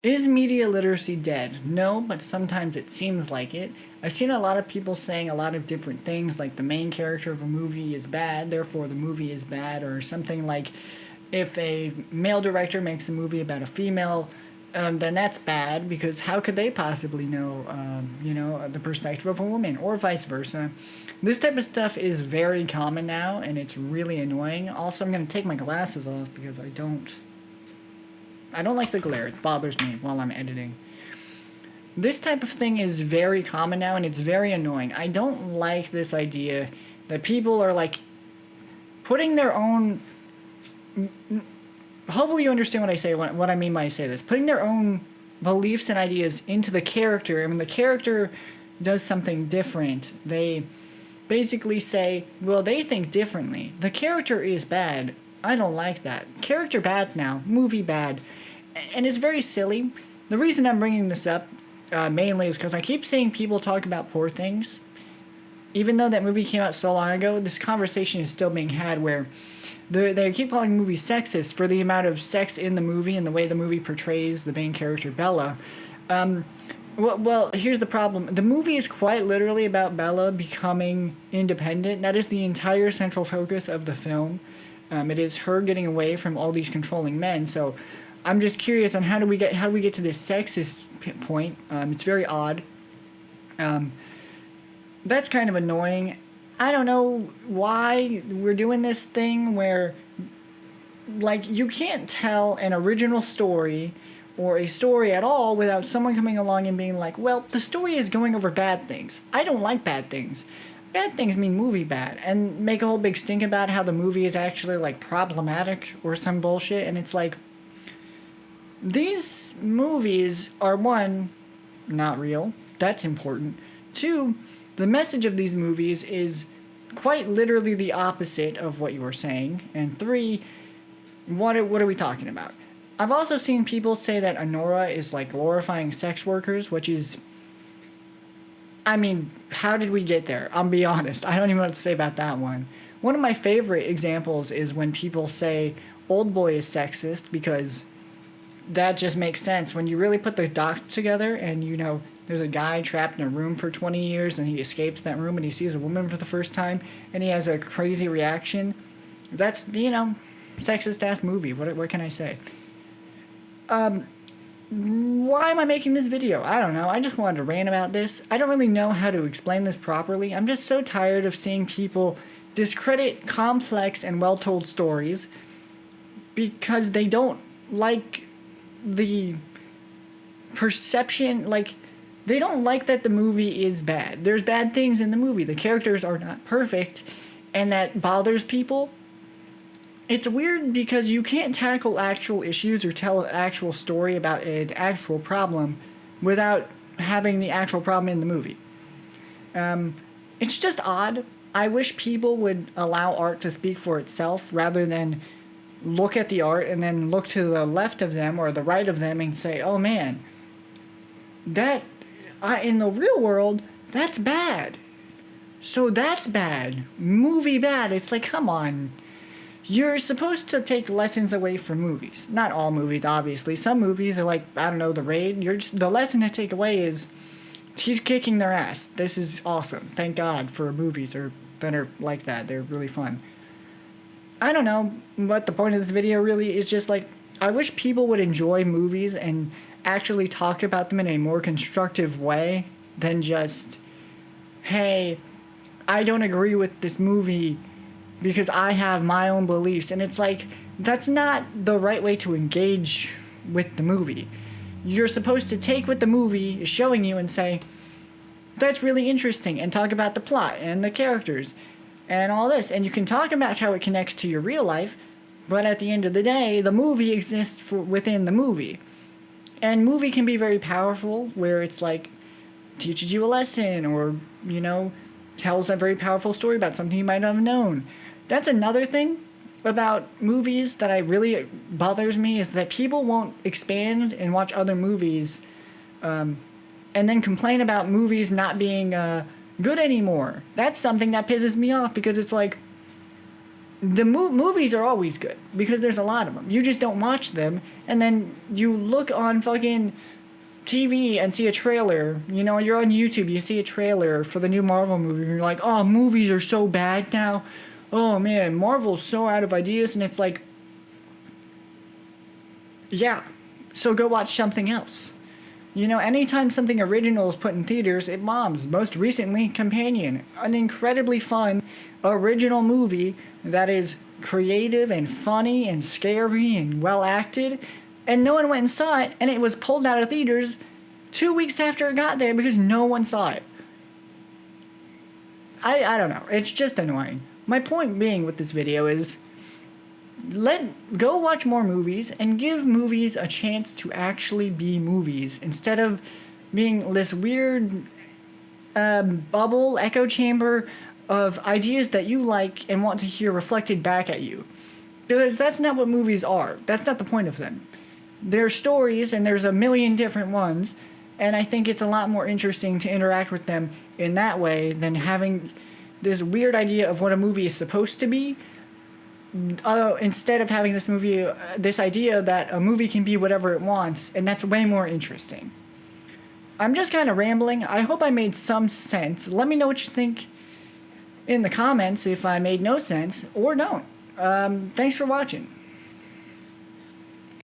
Is media literacy dead? No, but sometimes it seems like it. I've seen a lot of people saying a lot of different things, like the main character of a movie is bad, therefore the movie is bad, or something like if a male director makes a movie about a female, then that's bad because how could they possibly know, the perspective of a woman, or vice versa. This type of stuff is very common now, and it's really annoying. Also, I'm going to take my glasses off because I don't like the glare. It bothers me while I'm editing. This type of thing is very common now, and it's very annoying. I don't like this idea that people are like putting their own. Hopefully, you understand what I say. What I mean by I say this, putting their own beliefs and ideas into the character. I mean, the character does something different. They basically say, well, they think differently. The character is bad. I don't like that. Character bad now. Movie bad. And it's very silly. The reason I'm bringing this up mainly is because I keep seeing people talk about Poor Things. Even though that movie came out so long ago, this conversation is still being had where they keep calling movies sexist for the amount of sex in the movie and the way the movie portrays the main character, Bella. Well, here's the problem. The movie is quite literally about Bella becoming independent. That is the entire central focus of the film. It is her getting away from all these controlling men. So I'm just curious on how do we get to this sexist point. It's very odd. That's kind of annoying. I don't know why we're doing this thing where, like, you can't tell an original story or a story at all without someone coming along and being like, well, the story is going over bad things. I don't like bad things. Bad things mean movie bad, and make a whole big stink about how the movie is actually, like, problematic or some bullshit, and it's like, these movies are, one, not real. That's important. Two, the message of these movies is quite literally the opposite of what you were saying. And three, what are we talking about? I've also seen people say that Anora is like glorifying sex workers, which is, I mean, how did we get there? I'll be honest. I don't even know what to say about that one. One of my favorite examples is when people say Old Boy is sexist because that just makes sense. When you really put the dots together and, there's a guy trapped in a room for 20 years and he escapes that room and he sees a woman for the first time and he has a crazy reaction. That's, sexist ass movie. What can I say? Why am I making this video? I don't know. I just wanted to rant about this. I don't really know how to explain this properly. I'm just so tired of seeing people discredit complex and well-told stories because they don't like the perception, like, they don't like that the movie is bad. There's bad things in the movie. The characters are not perfect, and that bothers people. It's weird because you can't tackle actual issues or tell an actual story about an actual problem without having the actual problem in the movie. It's just odd. I wish people would allow art to speak for itself rather than look at the art and then look to the left of them or the right of them and say, oh man, that in the real world, that's bad. So that's bad. Movie bad. It's like, come on. You're supposed to take lessons away from movies. Not all movies, obviously. Some movies are like, I don't know, The Raid. The lesson to take away is he's kicking their ass. This is awesome. Thank God for movies that are like that. They're really fun. I don't know what the point of this video really is. Just like, I wish people would enjoy movies and actually talk about them in a more constructive way than just, hey, I don't agree with this movie because I have my own beliefs. And it's like, that's not the right way to engage with the movie. You're supposed to take what the movie is showing you and say, that's really interesting, and talk about the plot and the characters and all this. And you can talk about how it connects to your real life, but at the end of the day, the movie exists within the movie. And movie can be very powerful, where it's like, teaches you a lesson, or, tells a very powerful story about something you might not have known. That's another thing about movies that really bothers me, is that people won't expand and watch other movies, and then complain about movies not being good anymore. That's something that pisses me off, because it's like, the movies are always good because there's a lot of them. You just don't watch them, and then you look on fucking TV and see a trailer. You know, you're on YouTube, you see a trailer for the new Marvel movie, and you're like, oh, movies are so bad now. Oh man, Marvel's so out of ideas, and it's like, yeah, so go watch something else. You know, anytime something original is put in theaters, it bombs. Most recently, Companion, an incredibly fun, original movie that is creative and funny and scary and well acted, and no one went and saw it, and it was pulled out of theaters 2 weeks after it got there because no one saw it. I don't know. It's just annoying. My point being with this video is go watch more movies and give movies a chance to actually be movies instead of being this weird bubble echo chamber of ideas that you like and want to hear reflected back at you, because that's not what movies are. That's not the point of them. They're stories, and there's a million different ones, and I think it's a lot more interesting to interact with them in that way than having this weird idea of what a movie is supposed to be. Instead of having this idea that a movie can be whatever it wants, and that's way more interesting. I'm just kind of rambling. I hope I made some sense. Let me know what you think in the comments if I made no sense or don't. Thanks for watching.